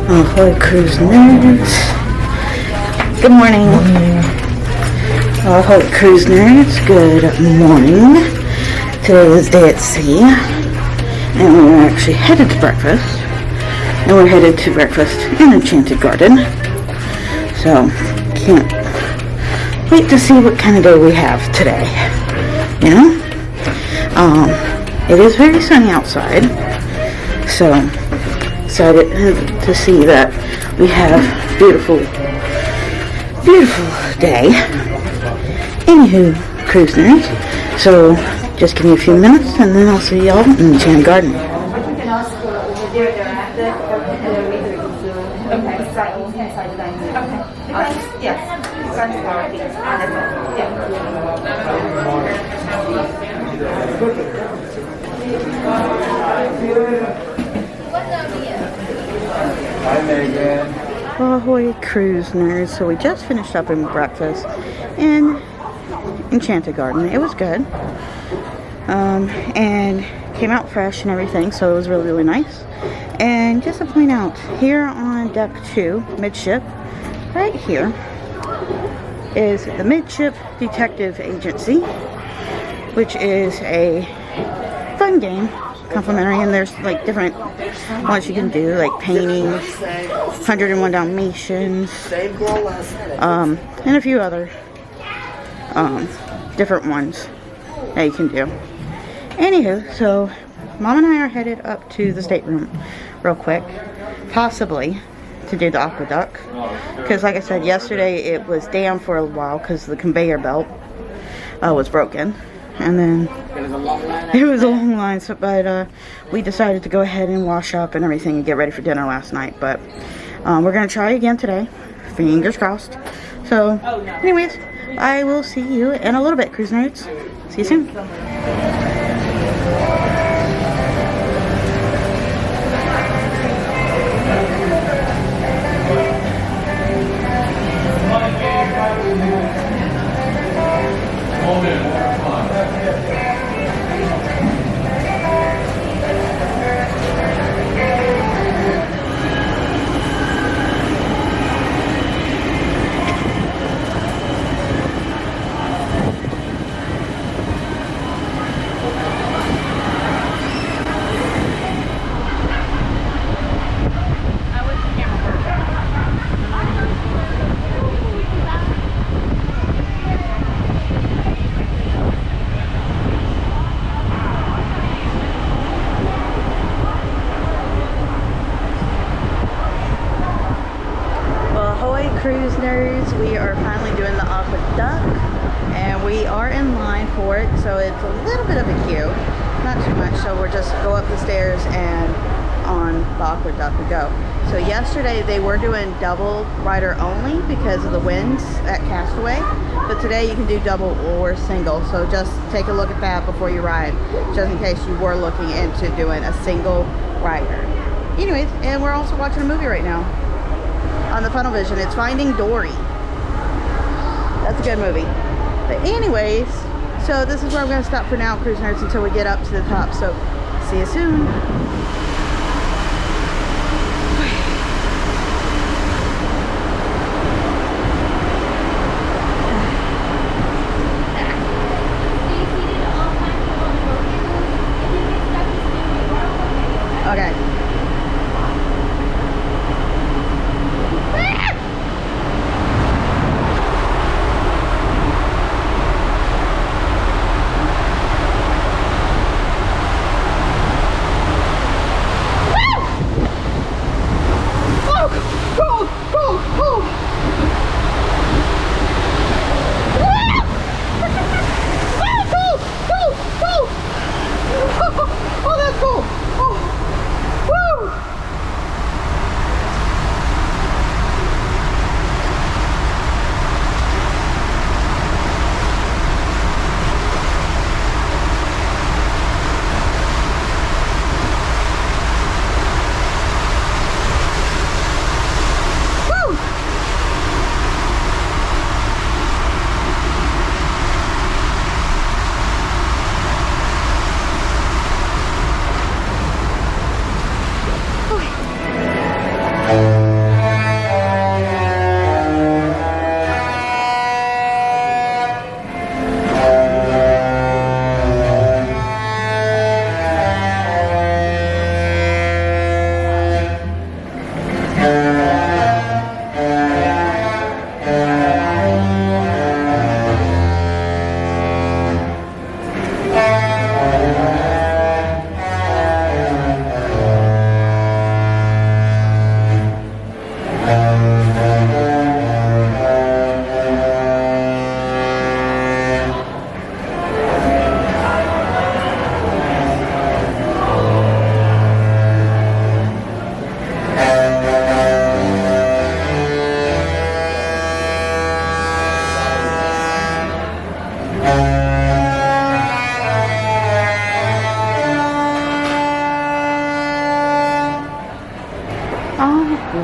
Ahoy cruise nerds. Good morning. Ahoy cruise nerds. Good morning. Today is dayatsea, and we're actually headed to breakfast. And we're headed to breakfast in Enchanted Garden. So, can't wait to see what kind of day we have today. You know? It is very sunny outside. So, excited to see that we have beautiful day. Anywho, cruise nerds. So just give me a few minutes and then I'll see y'all in Enchanted Garden. Hi, Megan. Ahoy cruise nerds. So we just finished up in breakfast in Enchanted Garden. It was good. And came out fresh and everything, so it was really nice. And just to point out, here on deck 2, Midship, right here, is the Midship Detective Agency, which is a fun game, complimentary, and there's like different ones you can do, like painting, 101 Dalmatians, and a few other different ones that you can do. Anywho, so Mom and I are headed up to the stateroom real quick, possibly to do the Aquaduck, because like I said yesterday, it was down for a while because the conveyor belt was broken, and then it was a long line, so, but we decided to go ahead and wash up and everything and get ready for dinner last night. But we're gonna try again today, fingers crossed. So anyways, I will see you in a little bit, cruise nerds. See you soon. Cruise nerds, we are finally doing the Aquaduck, and we are in line for it, so it's a little bit of a queue, not too much, so we're just go up the stairs and on the Aquaduck we go. So yesterday they were doing double rider only because of the winds at Castaway, but today you can do double or single, so just take a look at that before you ride, just in case you were looking into doing a single rider. Anyways, and we're also watching a movie right now on the Funnel Vision. It's Finding Dory. That's a good movie. But anyways, so this is where I'm going to stop for now, cruise nerds, until we get up to the top. So see you soon. Okay.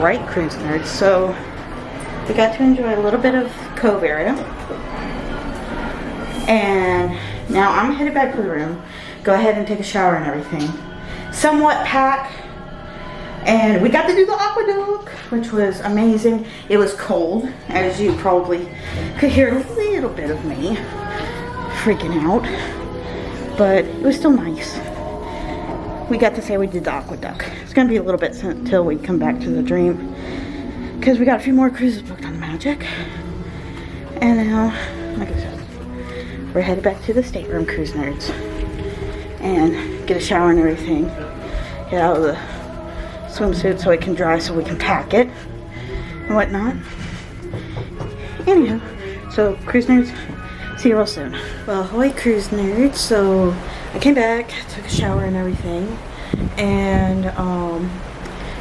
right, cruise nerds. So we got to enjoy a little bit of Cove area. And now I'm headed back to the room. Go ahead and take a shower and everything. Somewhat packed. And we got to do the Aquaduck, which was amazing. It was cold, as you probably could hear a little bit of me freaking out. But it was still nice. We got to say we did the Aquaduck. It's going to be a little bit until we come back to the Dream, because we got a few more cruises booked on the Magic. And now, like I said, we're headed back to the stateroom, cruise nerds. And get a shower and everything. Get out of the swimsuit so it can dry, so we can pack it and whatnot. Anyhow, so cruise nerds, see you real soon. Well, ahoy cruise nerds. So I came back, took a shower and everything, and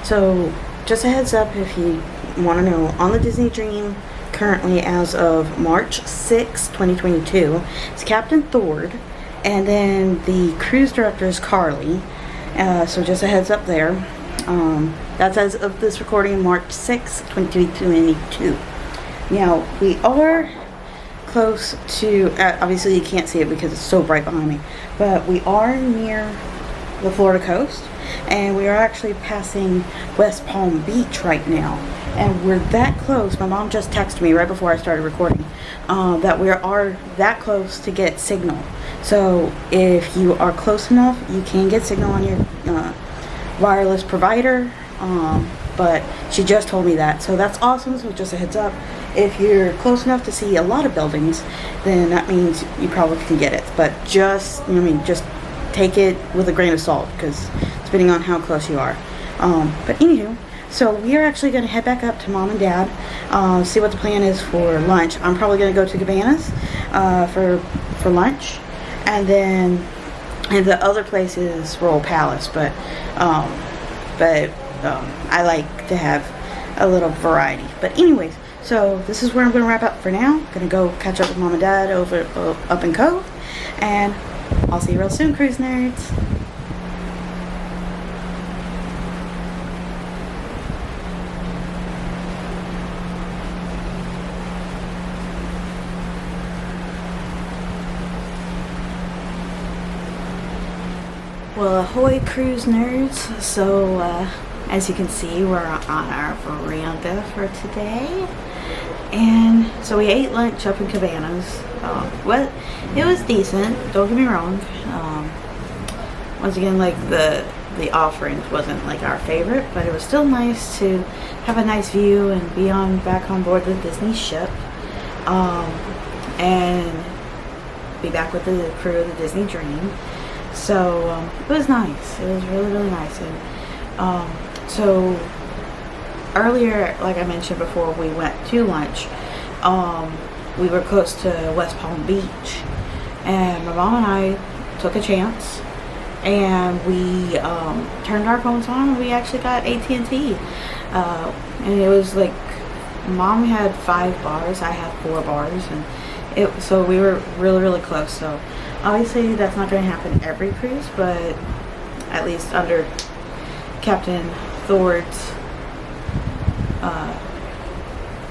so just a heads up if you want to know, on the Disney Dream currently as of March 6, 2022, it's Captain Thord, and then the cruise director is Carly. So just a heads up there. That's as of this recording, March 6, 2022. Now, we are close to, obviously you can't see it because it's so bright behind me, but we are near the Florida coast, and we are actually passing West Palm Beach right now. And we're that close. My mom just texted me right before I started recording that we are that close to get signal. So if you are close enough, you can get signal on your wireless provider, but she just told me that, so that's awesome. So just a heads up, if you're close enough to see a lot of buildings, then that means you probably can get it, but just, you know what I mean, just take it with a grain of salt, because depending on how close you are. But anywho, so we are actually going to head back up to Mom and Dad, see what the plan is for lunch. I'm probably going to go to Cabanas for lunch, and then the other place is Royal Palace, but I like to have a little variety. But anyways, so this is where I'm going to wrap up for now. Going to go catch up with Mom and Dad up in Cove, and I'll see you real soon, cruise nerds. Well, ahoy cruise nerds. So as you can see, we're on our veranda for today, and so we ate lunch up in Cabanas. Well, it was decent, don't get me wrong. Once again, like the offerings wasn't like our favorite, but it was still nice to have a nice view and be back on board the Disney ship, and be back with the crew of the Disney Dream. So it was nice. It was really, really nice. And so earlier, like I mentioned before, we went to lunch. We were close to West Palm Beach, and my mom and I took a chance, and we turned our phones on, and we actually got AT&T. And it was like, Mom had 5 bars, I had 4 bars, and so we were really, really close. So obviously that's not going to happen every cruise, but at least under Captain Thord's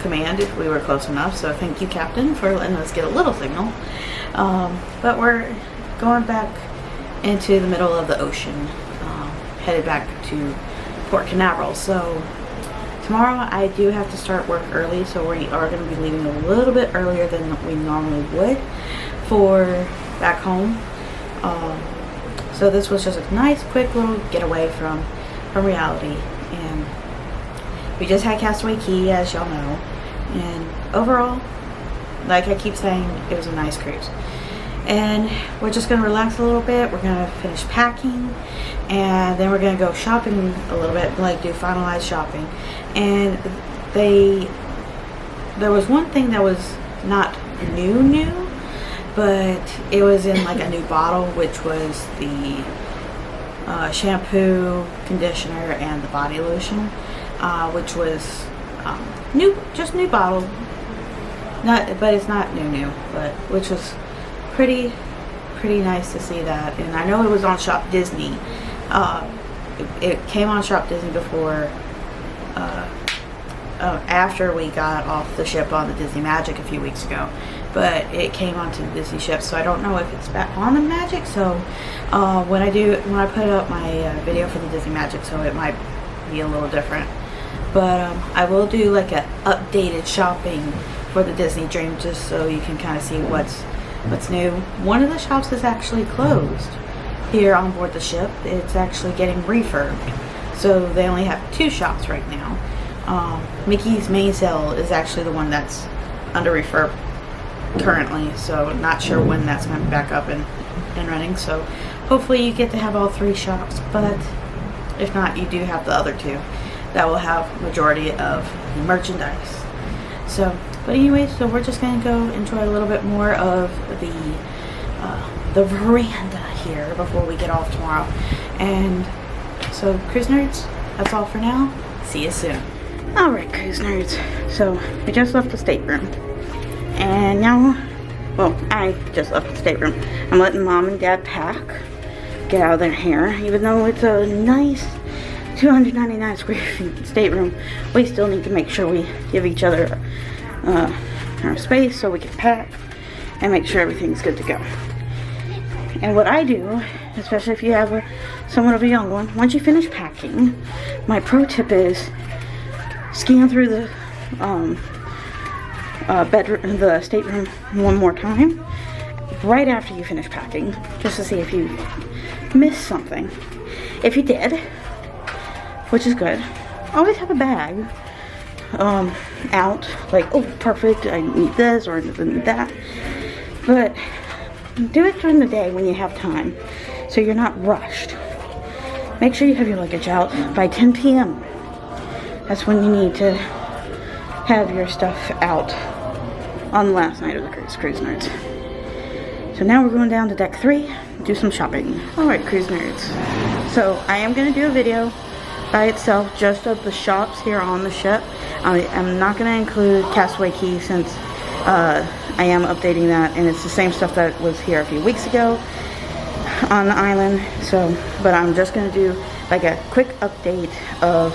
command, if we were close enough. So thank you, Captain, for letting us get a little signal. But we're going back into the middle of the ocean, headed back to Port Canaveral. So tomorrow I do have to start work early, so we are going to be leaving a little bit earlier than we normally would for back home. So this was just a nice quick little getaway from reality, and we just had Castaway Cay, as y'all know, and overall, like I keep saying, it was a nice cruise. And we're just going to relax a little bit. We're going to finish packing, and then we're going to go shopping a little bit, like do finalized shopping. And there was one thing that was not new, but it was in like a new bottle, which was the shampoo, conditioner, and the body lotion, which was new bottle. But it's not new, but which was pretty nice to see that. And I know it was on Shop Disney. It came on Shop Disney before after we got off the ship on the Disney Magic a few weeks ago, but it came onto the Disney ship, so I don't know if it's back on the Magic. So when I put up my video for the Disney Magic, so it might be a little different, but I will do like an updated shopping for the Disney Dream, just so you can kind of see what's new. One of the shops is actually closed here on board the ship. It's actually getting refurbed, so they only have 2 shops right now. Mickey's main sale is actually the one that's under refurb currently, so not sure when that's going to be back up and running. So hopefully you get to have all 3 shops, but if not, you do have the other 2 that will have majority of merchandise. So, but anyways, so we're just gonna go enjoy a little bit more of the veranda here before we get off tomorrow. And so, cruise nerds, that's all for now. See you soon. All right, cruise nerds. So we just left the stateroom, and now, well, I just left the stateroom. I'm letting Mom and Dad pack, get out of their hair. Even though it's a nice 299 square feet stateroom, we still need to make sure we give each other our space so we can pack and make sure everything's good to go. And what I do, especially if you have somewhat of a young one, once you finish packing, my pro tip is scan through the the stateroom one more time right after you finish packing, just to see if you missed something. If you did, which is good, always have a bag out, like, oh, perfect, I need this or I need that. But do it during the day when you have time, so you're not rushed. Make sure you have your luggage out by 10 p.m. That's when you need to have your stuff out on the last night of the cruise nerds. So now we're going down to deck 3, do some shopping. Alright, cruise nerds. So I am going to do a video by itself just of the shops here on the ship. I'm not going to include Castaway Cay since I am updating that, and it's the same stuff that was here a few weeks ago on the island. So, but I'm just going to do like a quick update of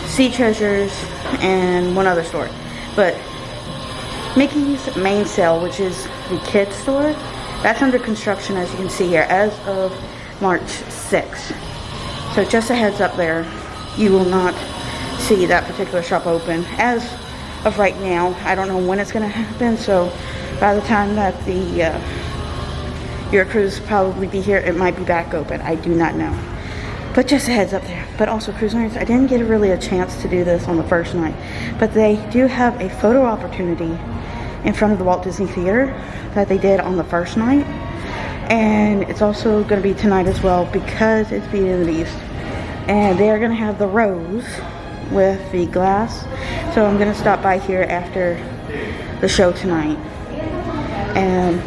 Sea Treasures and one other store. But Mickey's main sale, which is the kids store, that's under construction, as you can see here, as of March 6th. So just a heads up there, you will not see that particular shop open as of right now. I don't know when it's going to happen, so by the time that your cruise probably be here, it might be back open. I do not know. But just a heads up there. But also, cruise nerds, I didn't get really a chance to do this on the first night, but they do have a photo opportunity in front of the Walt Disney Theater that they did on the first night. And it's also going to be tonight as well, because it's Beauty and the Beast. And they're going to have the rose with the glass. So I'm going to stop by here after the show tonight and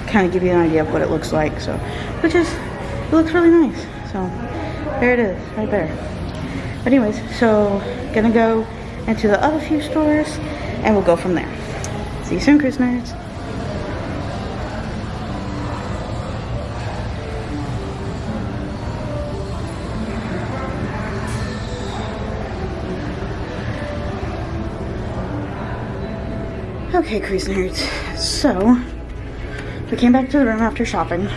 kind of give you an idea of what it looks like. So, it looks really nice. So there it is, right there. But anyways, so gonna go into the other few stores and we'll go from there. See you soon, cruise nerds. Okay, cruise nerds, so we came back to the room after shopping,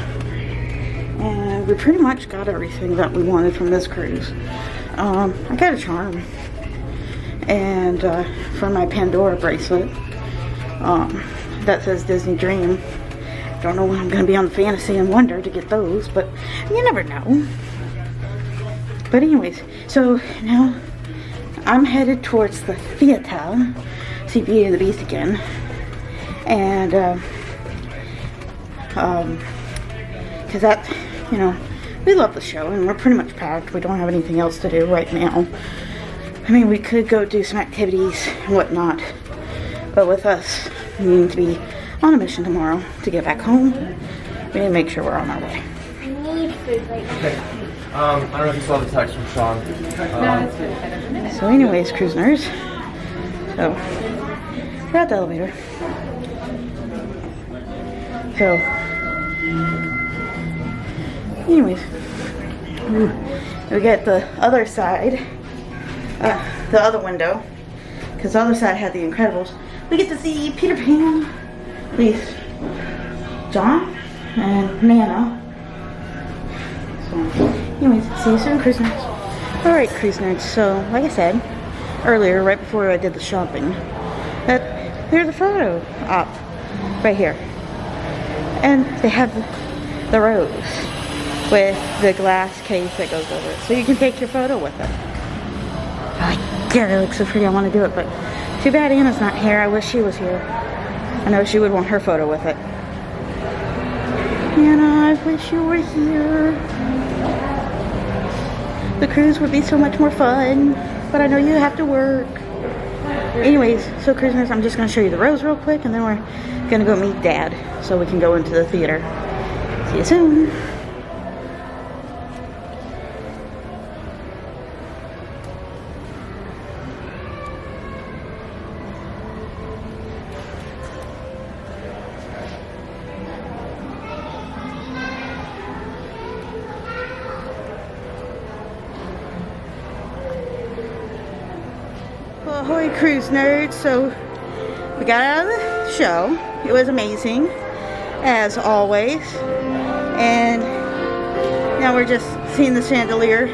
and we pretty much got everything that we wanted from this cruise. I got a charm, and for my Pandora bracelet that says Disney Dream. Don't know when I'm going to be on Fantasy and Wonder to get those, but you never know. But anyways, so now I'm headed towards the theater, see Beauty and the Beast again, and because that, you know, we love the show and we're pretty much packed. We don't have anything else to do right now. I mean, we could go do some activities and whatnot, but with us, we need to be on a mission tomorrow to get back home. We need to make sure we're on our way. I need food right now. Okay. I don't know if you saw the text from Sean. So anyways, cruise nerds, so we're at the elevator. So anyways, we get the other side, the other window because the other side had the Incredibles. We get to see Peter Pan, please, John, and Nana. So, anyways, see you soon, cruise nerds. Alright, cruise nerds, so, like I said earlier, right before I did the shopping, that there's a photo op right here. And they have the rose with the glass case that goes over it. So you can take your photo with it. Oh, God, it looks so pretty. I want to do it, but too bad Anna's not here. I wish she was here. I know she would want her photo with it. Anna, I wish you were here. The cruise would be so much more fun, but I know you have to work. Anyways, so cruisers, I'm just going to show you the rose real quick, and then we're going to go meet Dad so we can go into the theater. See you soon. Ahoy, cruise nerds. So we got out of the show. It was amazing, as always. And now we're just seeing the chandelier,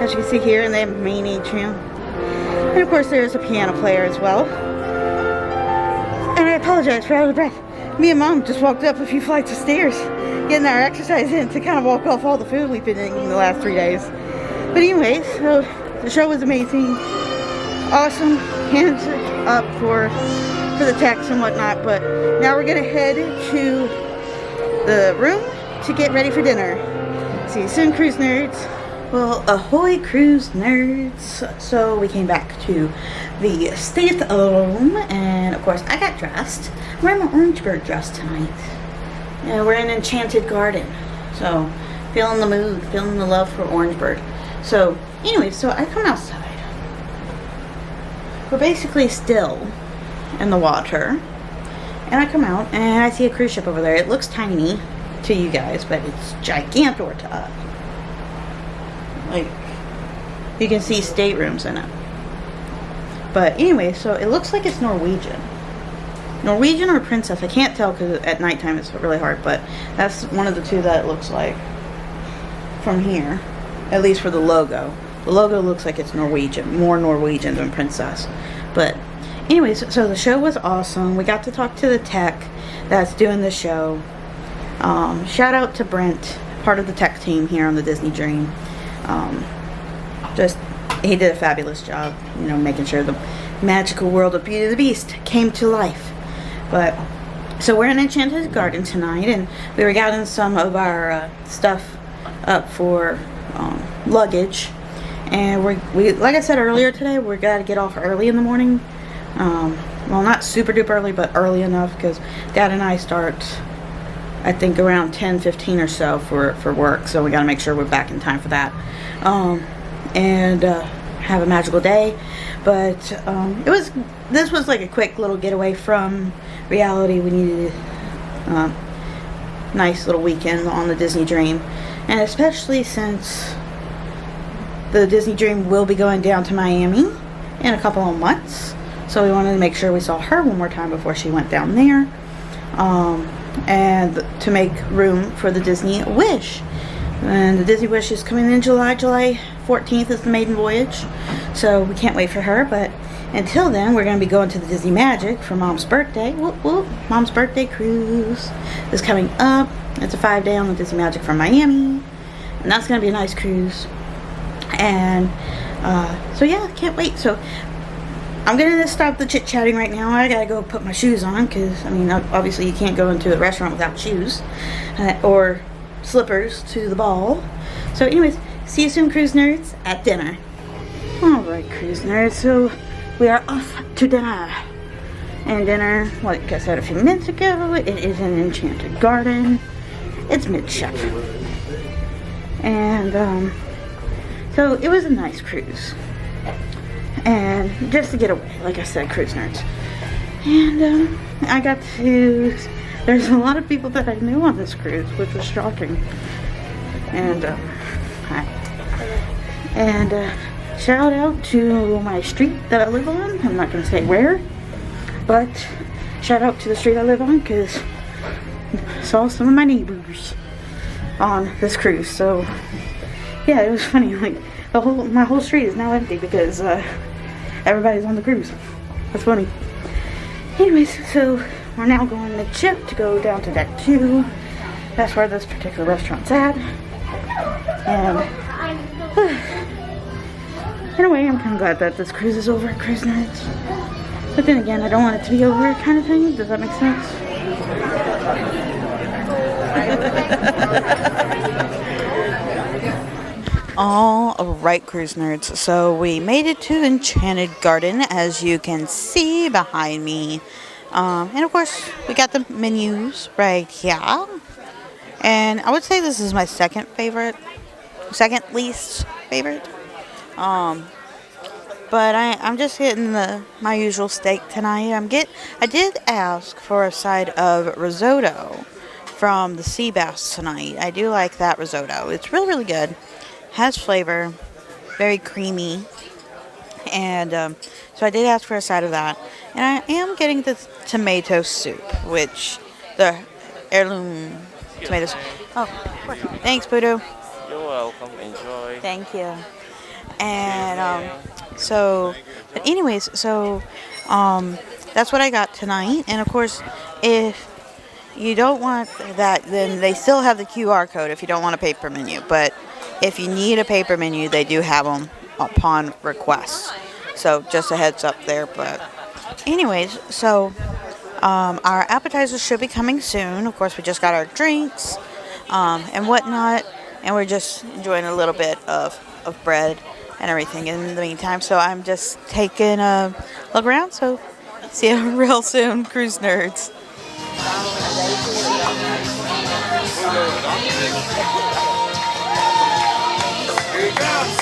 as you can see here, and they have main atrium. And of course there's a piano player as well. And I apologize for out of breath. Me and Mom just walked up a few flights of stairs, getting our exercise in to kind of walk off all the food we've been eating the last 3 days. But anyways, so the show was amazing. Awesome, hands up for the techs and whatnot, but now we're gonna head to the room to get ready for dinner. See you soon, cruise nerds. Well, ahoy, cruise nerds. So we came back to the stateroom, and of course I got dressed. I'm wearing my orange bird dress tonight. Yeah, we're in Enchanted Garden, so feeling the mood, feeling the love for orange bird. So anyway, so I come outside. We're basically still in the water, and I come out and I see a cruise ship over there. It looks tiny to you guys, but it's gigantor to us. Like, you can see staterooms in it. But anyway, so it looks like it's Norwegian or Princess. I can't tell because at nighttime it's really hard, but that's one of the two that it looks like from here, at least for the logo. The logo looks like it's Norwegian, more Norwegian than Princess. But anyways, so the show was awesome. We got to talk to the tech that's doing the show. Shout out to Brent, part of the tech team here on the Disney Dream. He did a fabulous job, you know, making sure the magical world of Beauty and the Beast came to life. But so we're in Enchanted Garden tonight, and we were getting some of our stuff up for luggage. And we like I said earlier today, we're got to get off early in the morning. Well, not super duper early, but early enough, because Dad and I start, I think, around 10:15 or so for work. So we got to make sure we're back in time for that. And have a magical day. But this was like a quick little getaway from reality. We needed a nice little weekend on the Disney Dream, and especially since the Disney Dream will be going down to Miami in a couple of months. So we wanted to make sure we saw her one more time before she went down there. And to make room for the Disney Wish. And the Disney Wish is coming in July 14th is the maiden voyage. So we can't wait for her. But until then, we're going to be going to the Disney Magic for Mom's birthday. Whoop, whoop. Mom's birthday cruise is coming up. It's a 5-day on the Disney Magic from Miami. And that's going to be a nice cruise. And so yeah, can't wait. So I'm gonna stop the chit-chatting right now. I gotta go put my shoes on, because I mean, obviously you can't go into a restaurant without shoes or slippers to the ball. So anyways, see you soon, cruise nerds, at dinner. Alright, cruise nerds, so we are off to dinner. And dinner, like I said a few minutes ago, it is an Enchanted Garden. It's Midship. And so it was a nice cruise, and just to get away, like I said, cruise nerds. And I got to, there's a lot of people that I knew on this cruise, which was shocking. And shout out to my street that I live on. I'm not gonna say where, but shout out to the street I live on because I saw some of my neighbors on this cruise. So yeah, it was funny. Like my whole street is now empty because everybody's on the cruise. That's funny. Anyways, so we're now going to Midship to go down to deck 2. That's where this particular restaurant's at. And in a way, I'm kind of glad that this cruise is over at Cruise Nerds. But then again, I don't want it to be over kind of thing. Does that make sense? Alright, Cruise Nerds. So we made it to Enchanted Garden, as you can see behind me. And of course, we got the menus right here. And I would say this is my second least favorite. But I'm just getting my usual steak tonight. I did ask for a side of risotto from the sea bass tonight. I do like that risotto. It's really, really good. Has flavor, very creamy. And so I did ask for a side of that. And I am getting the tomato soup, which the heirloom tomato soup. Oh, of course. Thanks, Voodoo. You're welcome. Enjoy. Thank you. And but anyways, so that's what I got tonight. And of course, if you don't want that, then they still have the QR code if you don't want a paper menu. But if you need a paper menu, they do have them upon request. So just a heads up there. But anyways, so our appetizers should be coming soon. Of course, we just got our drinks and whatnot, and we're just enjoying a little bit of bread and everything in the meantime. So I'm just taking a look around. So see you real soon, Cruise Nerds. Here it comes.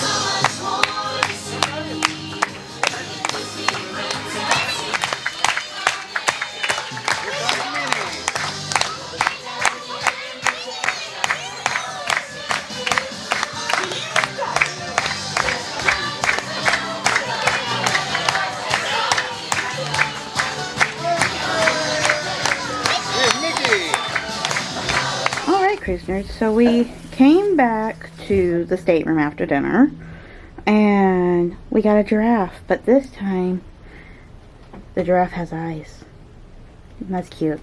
Cruise Nerds. So we came back to the stateroom after dinner and we got a giraffe, but this time the giraffe has eyes. That's cute.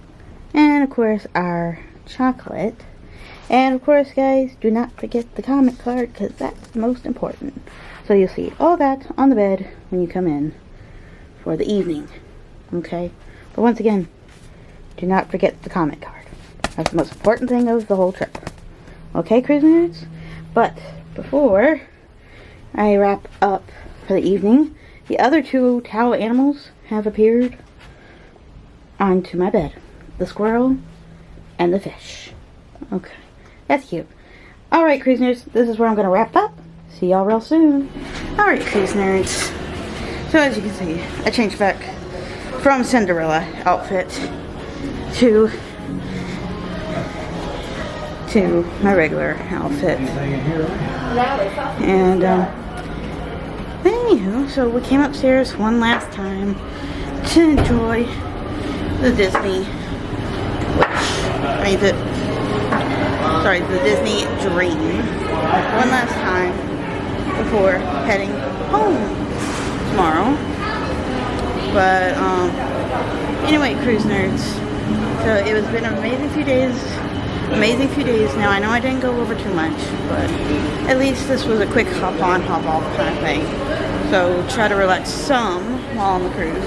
And of course our chocolate. And of course, guys, do not forget the comment card because that's most important. So you'll see all that on the bed when you come in for the evening. Okay? But once again, do not forget the comment card. That's the most important thing of the whole trip. Okay, Cruise Nerds? But before I wrap up for the evening, the other two towel animals have appeared onto my bed. The squirrel and the fish. Okay, that's cute. Alright, Cruise Nerds, this is where I'm going to wrap up. See y'all real soon. Alright, Cruise Nerds. So as you can see, I changed back from Cinderella outfit to my regular outfit. And anywho, so we came upstairs one last time to enjoy the Disney, the Disney Dream one last time before heading home tomorrow. But anyway, Cruise Nerds, so it has been an amazing few days now. I know I didn't go over too much, but at least this was a quick hop on, hop off kind of thing. So try to relax some while on the cruise.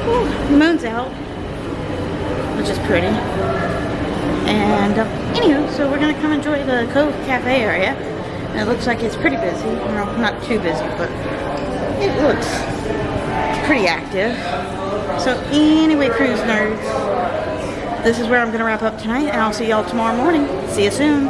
Ooh, the moon's out, which is pretty. And anywho, so we're gonna come enjoy the Cove Cafe area. And it looks like it's pretty busy. Well, not too busy, but it looks pretty active. So anyway, Cruise Nerds, this is where I'm going to wrap up tonight, and I'll see y'all tomorrow morning. See you soon.